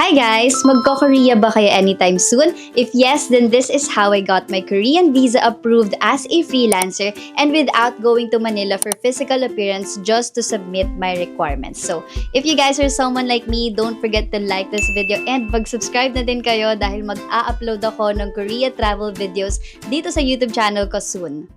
Hi guys! Magko-Korea ba kayo anytime soon? If yes, then this is how I got my Korean visa approved as a freelancer and without going to Manila for physical appearance just to submit my requirements. So, if you guys are someone like me, don't forget to like this video and mag-subscribe na din kayo dahil mag-a-upload ako ng Korea travel videos dito sa YouTube channel ko soon.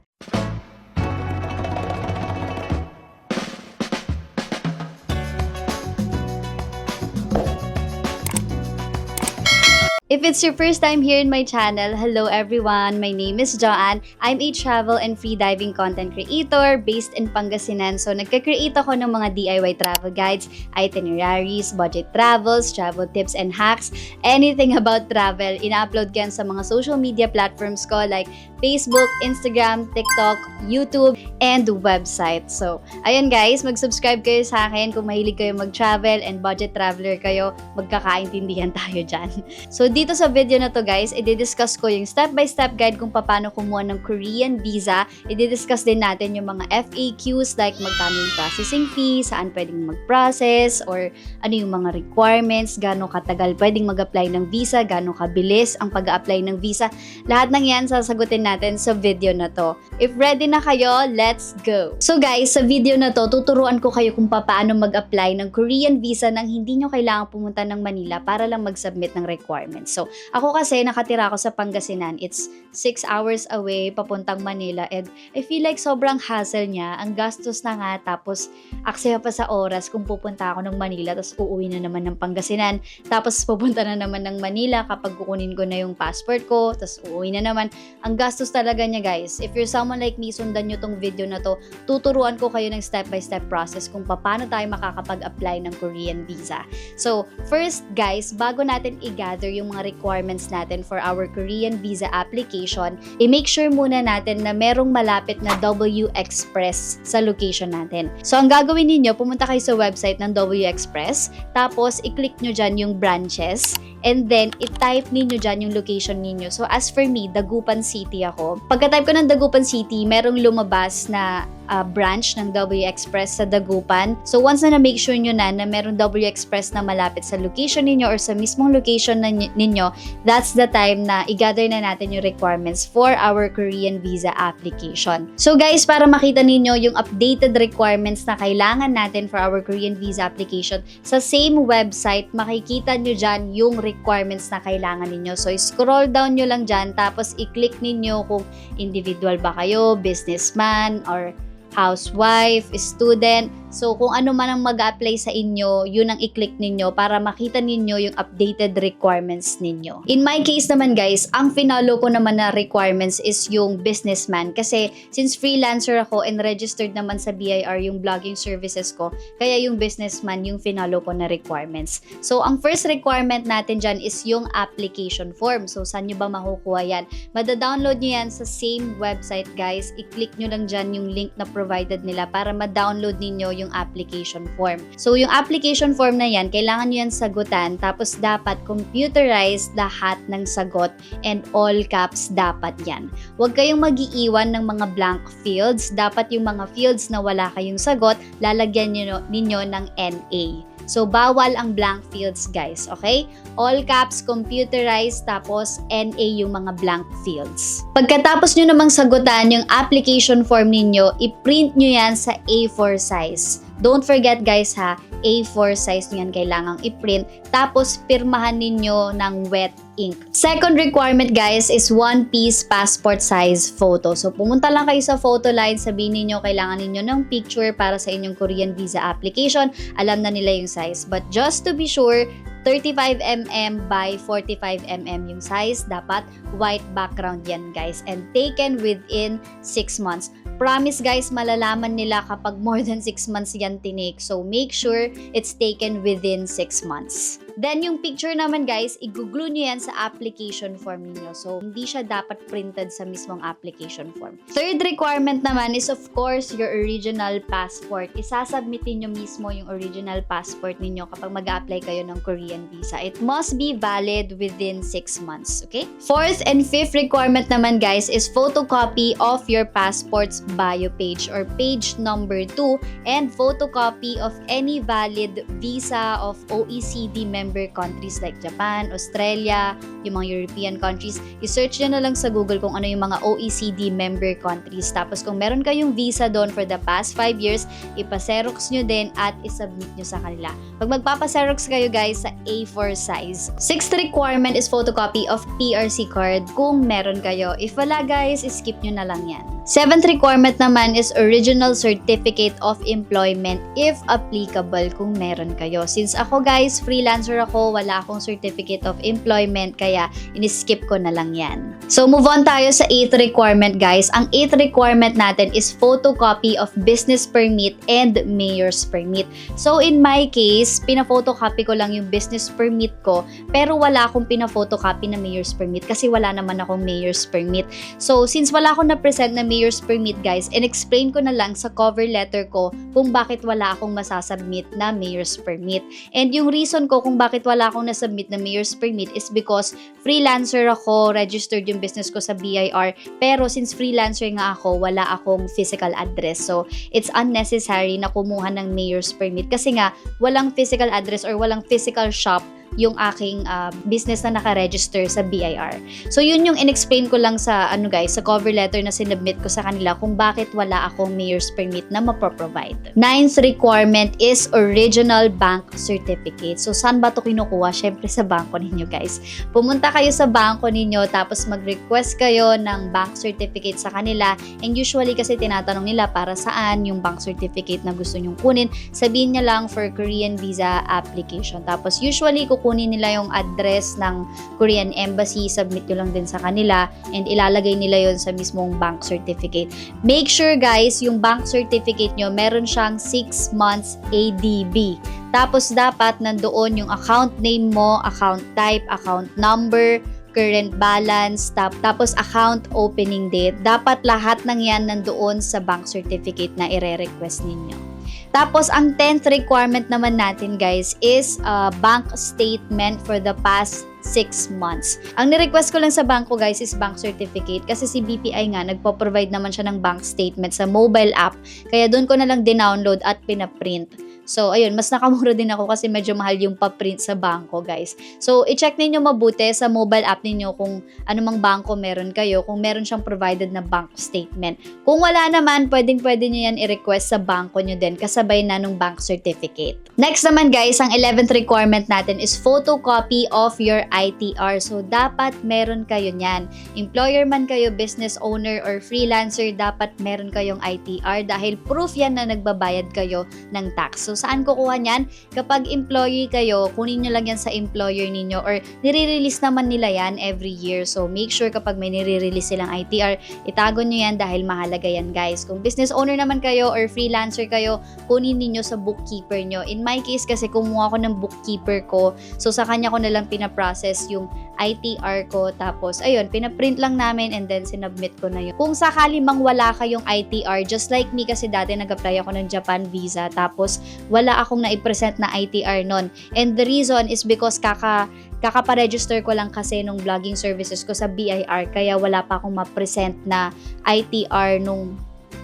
If it's your first time here in my channel, hello everyone! My name is Joanne. I'm a travel and freediving content creator based in Pangasinan. So, nagka-create ako ng mga DIY travel guides, itineraries, budget travels, travel tips and hacks, anything about travel. Ina-upload ko yan sa mga social media platforms ko like Facebook, Instagram, TikTok, YouTube, and website. So, ayun guys, mag-subscribe kayo sa akin kung mahilig kayo mag-travel and budget traveler kayo, magkakaintindihan tayo dyan. So, dito sa video na to guys, i-discuss ko yung step-by-step guide kung paano kumuha ng Korean visa. I-discuss din natin yung mga FAQs like magkano yung processing fee, saan pwedeng mag-process, or ano yung mga requirements, gaano katagal pwedeng mag-apply ng visa, gaano kabilis ang pag-apply ng visa. Lahat ng yan sasagutin natin sa video na to. If ready na kayo, let's go! So guys, sa video na to, tuturuan ko kayo kung paano mag-apply ng Korean visa nang hindi nyo kailangan pumunta ng Manila para lang mag-submit ng requirements. So, ako kasi nakatira ako sa Pangasinan. It's 6 hours away papuntang Manila and I feel like sobrang hassle niya. Ang gastos na nga tapos aksaya pa sa oras kung pupunta ako ng Manila tapos uuwi na naman ng Pangasinan. Tapos pupunta na naman ng Manila kapag kukunin ko na yung passport ko tapos uuwi na naman. Ang gastos talaga niya guys. If you're someone like me, sundan nyo tong video na to. Tuturuan ko kayo ng step-by-step process kung paano tayo makakapag-apply ng Korean visa. So, first guys, bago natin i-gather yung mga requirements natin for our Korean visa application, i-make sure muna natin na merong malapit na W Express sa location natin. So, ang gagawin ninyo, pumunta kayo sa website ng W Express, tapos i-click nyo dyan yung branches, and then i-type ninyo dyan yung location ninyo. So, as for me, Dagupan City ako. Pagka-type ko ng Dagupan City, merong lumabas na branch ng W Express sa Dagupan. So, once na na-make sure nyo na merong W Express na malapit sa location ninyo or sa mismong location ninyo, that's the time na i-gather na natin yung requirements for our Korean visa application. So, guys, para makita ninyo yung updated requirements na kailangan natin for our Korean visa application, sa same website, makikita nyo dyan yung requirements na kailangan ninyo. So, scroll down nyo lang dyan, tapos i-click ninyo kung individual ba kayo, businessman, or housewife, student. So, kung ano man ang mag-apply sa inyo, yun ang i-click ninyo para makita ninyo yung updated requirements ninyo. In my case naman guys, ang finalo ko naman na requirements is yung businessman. Kasi since freelancer ako and registered naman sa BIR yung blogging services ko, kaya yung businessman yung finalo ko na requirements. So, ang first requirement natin dyan is yung application form. So, saan nyo ba makukuha yan? Mada-download nyo yan sa same website guys. I-click nyo lang dyan yung link na provided nila para ma-download ninyo yung application form. So, yung application form na yan, kailangan nyo yan sagutan, tapos dapat computerized lahat ng sagot and all caps dapat yan. Huwag kayong mag-iiwan ng mga blank fields. Dapat yung mga fields na wala kayong sagot, lalagyan ninyo ng NA. So, bawal ang blank fields, guys. Okay? All caps, computerized, tapos NA yung mga blank fields. Pagkatapos nyo namang sagutan yung application form ninyo, i-print nyo yan sa A4 size. Don't forget guys ha, A4 size nyo yan kailangang i-print. Tapos, pirmahan ninyo ng wet ink. Second requirement guys is 1-piece passport size photo. So, pumunta lang kayo sa photo line, sabihin ninyo kailangan ninyo ng picture para sa inyong Korean visa application. Alam na nila yung size. But just to be sure, 35mm by 45mm yung size. Dapat white background yan guys. And taken within 6 months. Promise guys, malalaman nila kapag more than 6 months yan tinake. So, make sure it's taken within 6 months. Then, yung picture naman guys, i-glue nyo yan sa application form niyo. So, hindi siya dapat printed sa mismong application form. Third requirement naman is of course your original passport. Isasubmitin nyo mismo yung original passport ninyo kapag mag-a-apply kayo ng Korean visa. It must be valid within 6 months. Okay? Fourth and fifth requirement naman guys is photocopy of your passport's bio page or page number 2 and photocopy of any valid visa of OECD member member countries like Japan, Australia, yung mga European countries, i-search nyo na lang sa Google kung ano yung mga OECD member countries. Tapos kung meron kayong visa doon for the past 5 years, ipa-xerox nyo din at isubmit nyo sa kanila. Pag magpapa-xerox kayo guys sa A4 size. Sixth requirement is photocopy of PRC card kung meron kayo. If wala guys, skip nyo na lang yan. Seventh requirement naman is original certificate of employment if applicable kung meron kayo. Since ako guys, freelancer ako, wala akong certificate of employment kaya in-skip ko na lang yan. So move on tayo sa eighth requirement guys. Ang eighth requirement natin is photocopy of business permit and mayor's permit. So in my case, pina-photocopy ko lang yung business permit ko pero wala akong pina-photocopy na mayor's permit kasi wala naman akong mayor's permit. So since wala akong na-present na mayor's permit guys, in-explain ko na lang sa cover letter ko kung bakit wala akong masasubmit na mayor's permit. And yung reason ko kung bakit wala akong nasubmit na mayor's permit is because freelancer ako, registered yung business ko sa BIR, pero since freelancer nga ako, wala akong physical address. So it's unnecessary na kumuha ng mayor's permit kasi nga walang physical address or walang physical shop yung aking business na naka-register sa BIR. So yun yung in-explain ko lang sa guys, sa cover letter na sinubmit ko sa kanila kung bakit wala akong mayor's permit na mapro-provide. Ninth requirement is original bank certificate. So saan ba to kinukuha? Syempre sa bangko ninyo guys. Pumunta kayo sa bangko ninyo tapos mag-request kayo ng bank certificate sa kanila, and usually kasi tinatanong nila para saan yung bank certificate na gusto nyong kunin. Sabihin niya lang for Korean visa application. Tapos usually kukunin nila yung address ng Korean Embassy, submit nyo lang din sa kanila, and ilalagay nila yon sa mismong bank certificate. Make sure guys, yung bank certificate nyo, meron siyang 6 months ADB. Tapos dapat nandoon yung account name mo, account type, account number, current balance, tapos account opening date. Dapat lahat ng yan nandoon sa bank certificate na ire-request ninyo. Tapos, ang 10th requirement naman natin guys is bank statement for the past 6 months. Ang ni-request ko lang sa banko guys is bank certificate kasi si BPI nga nagpo-provide naman siya ng bank statement sa mobile app, kaya doon ko na lang din-download at pinaprint. So, ayun, mas nakamura din ako kasi medyo mahal yung pa-print sa bangko, guys. So, i-check ninyo mabuti sa mobile app ninyo kung anumang bangko meron kayo, kung meron siyang provided na bank statement. Kung wala naman, pwedeng-pwede nyo yan i-request sa bangko nyo din, kasabay na nung bank certificate. Next naman, guys, ang 11th requirement natin is photocopy of your ITR. So, dapat meron kayo niyan. Employer man kayo, business owner, or freelancer, dapat meron kayong ITR dahil proof yan na nagbabayad kayo ng tax. So, saan kukuha niyan? Kapag employee kayo, kunin nyo lang yan sa employer ninyo, or nire-release naman nila yan every year. So, make sure kapag may nire-release silang ITR, itago nyo yan dahil mahalaga yan, guys. Kung business owner naman kayo or freelancer kayo, kunin ninyo sa bookkeeper nyo. In my case kasi, kumuha ko ng bookkeeper ko. So, sa kanya ko na lang pinaprocess yung ITR ko. Tapos, ayun, pinaprint lang namin and then sinubmit ko na yun. Kung sakali mang wala kayong ITR, just like me kasi dati nag-apply ako ng Japan visa, tapos wala akong na-present na ITR nun. And the reason is because kakaparegister ko lang kasi nung vlogging services ko sa BIR, kaya wala pa akong ma-present na ITR nung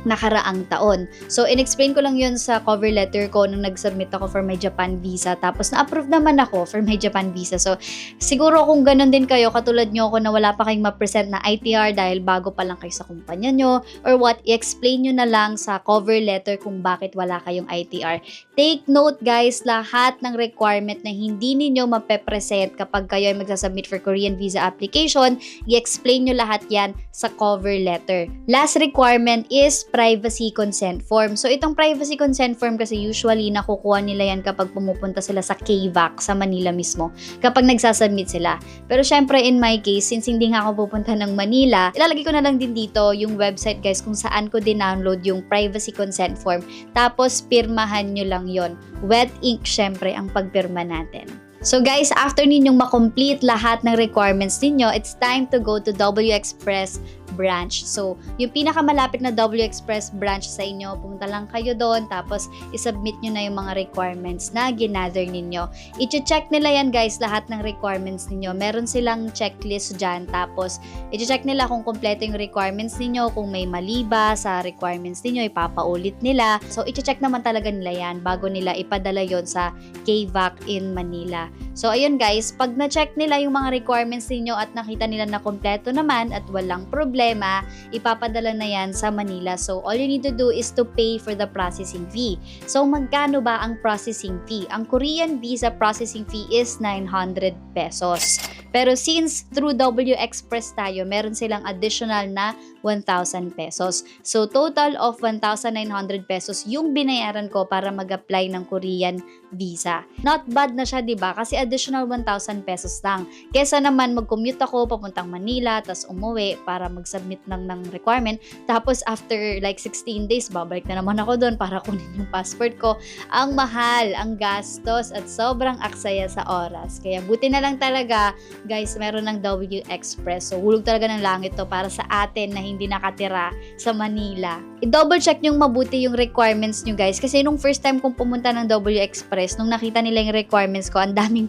nakaraang taon. So, in-explain ko lang yun sa cover letter ko nung nag-submit ako for my Japan visa. Tapos, na-approve naman ako for my Japan visa. So, siguro kung ganun din kayo, katulad nyo ako na wala pa kayong ma-present na ITR dahil bago pa lang kayo sa kumpanya nyo, or what, i-explain nyo na lang sa cover letter kung bakit wala kayong ITR. Take note guys, lahat ng requirement na hindi ninyo mape-present kapag kayo ay magsasubmit for Korean visa application, i-explain nyo lahat yan sa cover letter. Last requirement is privacy consent form. So, itong privacy consent form kasi usually nakukuha nila yan kapag pumupunta sila sa KVAC sa Manila mismo, kapag nagsasubmit sila. Pero syempre, in my case, since hindi nga ako pupunta ng Manila, ilalagay ko na lang din dito yung website guys kung saan ko din-download yung privacy consent form. Tapos, pirmahan nyo lang yon. Wet ink syempre ang pagpirma natin. So guys, after ninyong makomplete lahat ng requirements ninyo, it's time to go to WExpress branch. So, yung pinakamalapit na W Express branch sa inyo, pumunta lang kayo doon, tapos isubmit nyo na yung mga requirements na ginather ninyo. I-check nila yan guys, lahat ng requirements ninyo. Meron silang checklist dyan, tapos i-check nila kung kompleto yung requirements ninyo, kung may mali ba sa requirements ninyo, ipapaulit nila. So, i-check naman talaga nila yan bago nila ipadala yon sa KVAC in Manila. So, ayun guys, pag na-check nila yung mga requirements ninyo at nakita nila na kompleto naman at walang problema, ipapadala na yan sa Manila. So, all you need to do is to pay for the processing fee. So, magkano ba ang processing fee? Ang Korean visa processing fee is 900 pesos. Pero since through W Express tayo, meron silang additional na 1,000 pesos. So, total of 1,900 pesos yung binayaran ko para mag-apply ng Korean visa. Not bad na siya, diba? Kasi additional 1,000 pesos lang. Kesa naman mag-commute ako papuntang Manila, tas umuwi para mag-submit ng requirement. Tapos after like 16 days, babalik na naman ako doon para kunin yung passport ko. Ang mahal, ang gastos, at sobrang aksaya sa oras. Kaya buti na lang talaga, guys, meron ng W Express. So, hulog talaga ng langit to para sa atin na hindi nakatira sa Manila. I-double check nyo mabuti yung requirements nyo, guys. Kasi nung first time kong pumunta ng W Express, nung nakita nila yung requirements ko, ang daming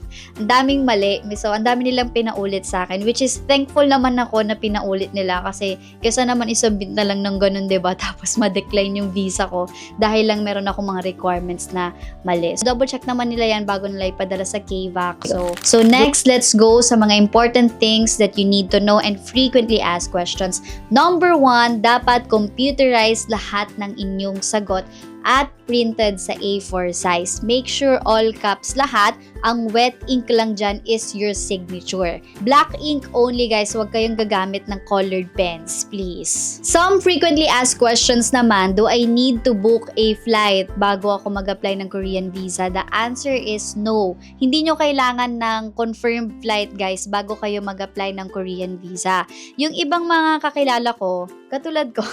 mali. So, ang dami nilang pinaulit sa akin, which is thankful naman ako na pinaulit nila kasi kesa naman isubmit na lang ng ganun, diba? Tapos ma-decline yung visa ko dahil lang meron ako mga requirements na mali. So, double check naman nila yan bago nila ipadala sa KVAC. So next, let's go sa mga important things that you need to know and frequently asked questions. Number 1, dapat computerize lahat ng inyong sagot at printed sa A4 size. Make sure all caps lahat. Ang wet ink lang dyan is your signature. Black ink only, guys. Huwag kayong gagamit ng colored pens, please. Some frequently asked questions naman, do I need to book a flight bago ako mag-apply ng Korean visa? The answer is no. Hindi nyo kailangan ng confirmed flight, guys, bago kayo mag-apply ng Korean visa. Yung ibang mga kakilala ko, katulad ko,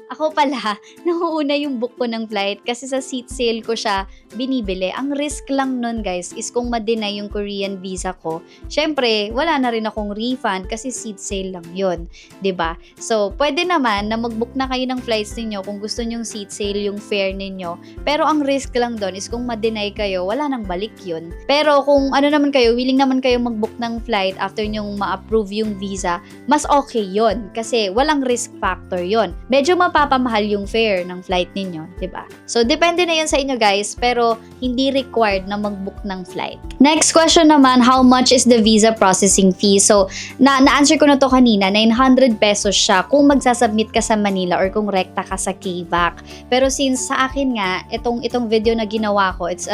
ako pala, nauuna yung book ko ng flight kasi sa seat sale ko siya binibili. Ang risk lang nun, guys, is kung ma-deny yung Korean visa ko, syempre, wala na rin akong refund kasi seat sale lang yun. 'Di ba? So, pwede naman na mag-book na kayo ng flights ninyo kung gusto nyong seat sale yung fare ninyo. Pero ang risk lang doon is kung ma-deny kayo, wala nang balik yun. Pero kung ano naman kayo, willing naman kayo mag-book ng flight after nyong ma-approve yung visa, mas okay yun kasi walang risk factor yun. Medyo mapapamahal yung fare ng flight ninyo, 'di ba? So, depende na yun sa inyo, guys, pero hindi required na mag-book ng flight. Next question naman, how much is the visa processing fee? So, na-answer ko na to kanina, 900 pesos siya kung magsasubmit ka sa Manila or kung rekta ka sa KVAC. Pero since sa akin nga, itong video na ginawa ko, it's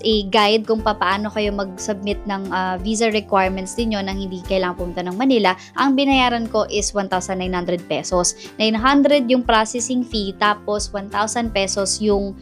a guide kung paano kayo mag-submit ng visa requirements niyo nang hindi kailangan pumunta ng Manila. Ang binayaran ko is 1,900 pesos. 900 yung processing fee, tapos 1,000 pesos yung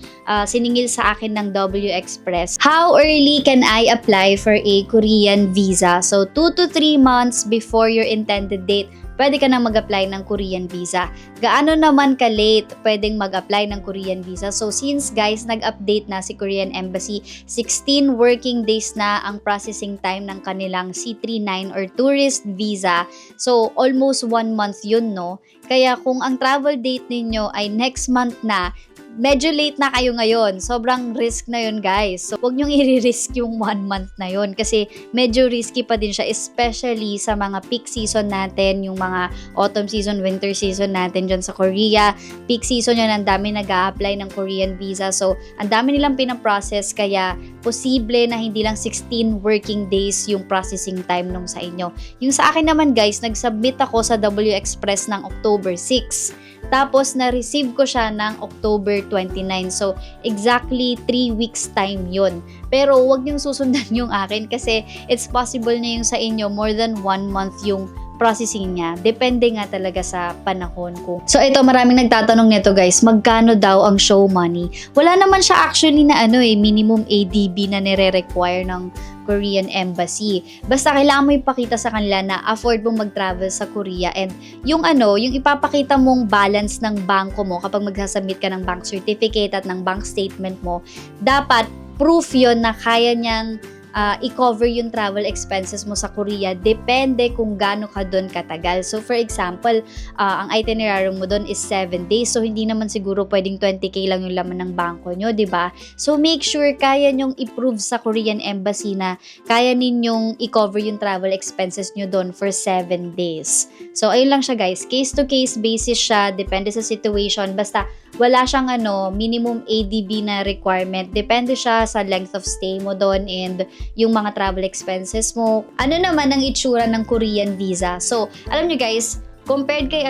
siningil sa akin ng W Express. How early can I apply for a Korean visa? So, 2 to 3 months before your intended date, pwede ka nang mag-apply ng Korean visa. Gaano naman ka-late pwedeng mag-apply ng Korean visa? So, since guys, nag-update na si Korean Embassy, 16 working days na ang processing time ng kanilang C39 or tourist visa. So, almost 1 month yun, no? Kaya kung ang travel date ninyo ay next month na, medyo late na kayo ngayon. Sobrang risk na yun, guys. So, huwag nyong i-risk yung 1 month na yun kasi medyo risky pa din siya, especially sa mga peak season natin, yung mga autumn season, winter season natin dyan sa Korea. Peak season yun, ang dami nag-a-apply ng Korean visa. So, ang dami nilang pinaprocess, kaya posible na hindi lang 16 working days yung processing time nung sa inyo. Yung sa akin naman, guys, nag-submit ako sa W Express ng October 6. Tapos, na-receive ko siya ng October 29. So, exactly 3 weeks time yun. Pero, huwag niyong susundan yung akin kasi it's possible na yung sa inyo more than 1 month yung processing niya. Depende nga talaga sa panahon ko. So, ito, maraming nagtatanong nito, guys, magkano daw ang show money? Wala naman siya actually na minimum ADB na nire-require ng Korean Embassy. Basta kailangan mo ipakita sa kanila na afford mong mag-travel sa Korea, and yung ipapakita mong balance ng bangko mo kapag magsasubmit ka ng bank certificate at ng bank statement mo, dapat proof yon na kaya niyang i-cover yung travel expenses mo sa Korea. Depende kung gaano ka doon katagal. So for example, ang itinerary mo doon is 7 days. So hindi naman siguro pwedeng 20k lang yung laman ng bangko nyo, 'di ba? So make sure kaya nyong i-prove sa Korean Embassy na kaya ninyong i-cover yung travel expenses nyo doon for 7 days. So ayun lang siya guys. Case to case basis siya, depende sa situation. Basta wala siyang minimum ADB na requirement. Depende siya sa length of stay mo doon and yung mga travel expenses mo. Ano naman ang itsura ng Korean visa? So, alam nyo guys, compared kay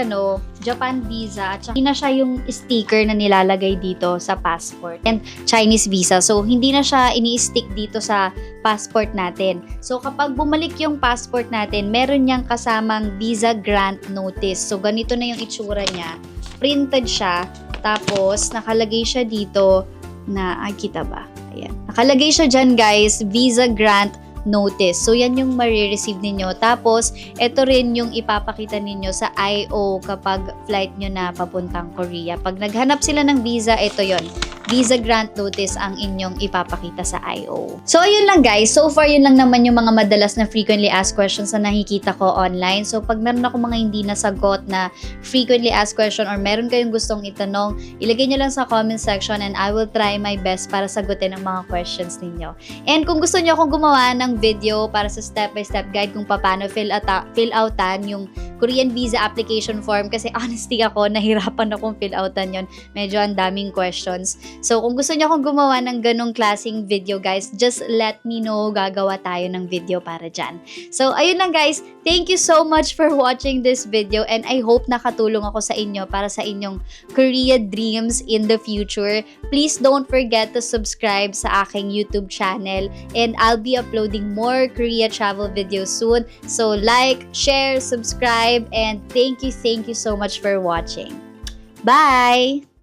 Japan visa, at hindi na siya yung sticker na nilalagay dito sa passport and Chinese visa. So, hindi na siya ini-stick dito sa passport natin. So, kapag bumalik yung passport natin, meron niyang kasamang visa grant notice. So, ganito na yung itsura niya. Printed siya, tapos nakalagay siya dito na, kita ba? Ayan. Nakalagay siya dyan guys, visa grant notice. So, yan yung marireceive ninyo. Tapos, ito rin yung ipapakita ninyo sa IO kapag flight nyo na papuntang Korea. Pag naghanap sila ng visa, ito yon, visa grant notice ang inyong ipapakita sa IO. So, ayun lang guys. So far, yun lang naman yung mga madalas na frequently asked questions na nakikita ko online. So, pag meron ako mga hindi nasagot na frequently asked question or meron kayong gustong itanong, ilagay nyo lang sa comment section and I will try my best para sagutin ang mga questions ninyo. And kung gusto nyo akong gumawa ng video para sa step-by-step guide kung paano fill outan yung Korean visa application form, kasi honestly ako, nahirapan akong fill outan yon. Medyo ang daming questions. So, kung gusto niyo akong gumawa ng ganong klaseng video guys, just let me know, gagawa tayo ng video para dyan. So, ayun lang guys. Thank you so much for watching this video and I hope nakatulong ako sa inyo para sa inyong Korea dreams in the future. Please don't forget to subscribe sa aking YouTube channel and I'll be uploading more Korea travel videos soon. So, like, share, subscribe, and thank you so much for watching. Bye!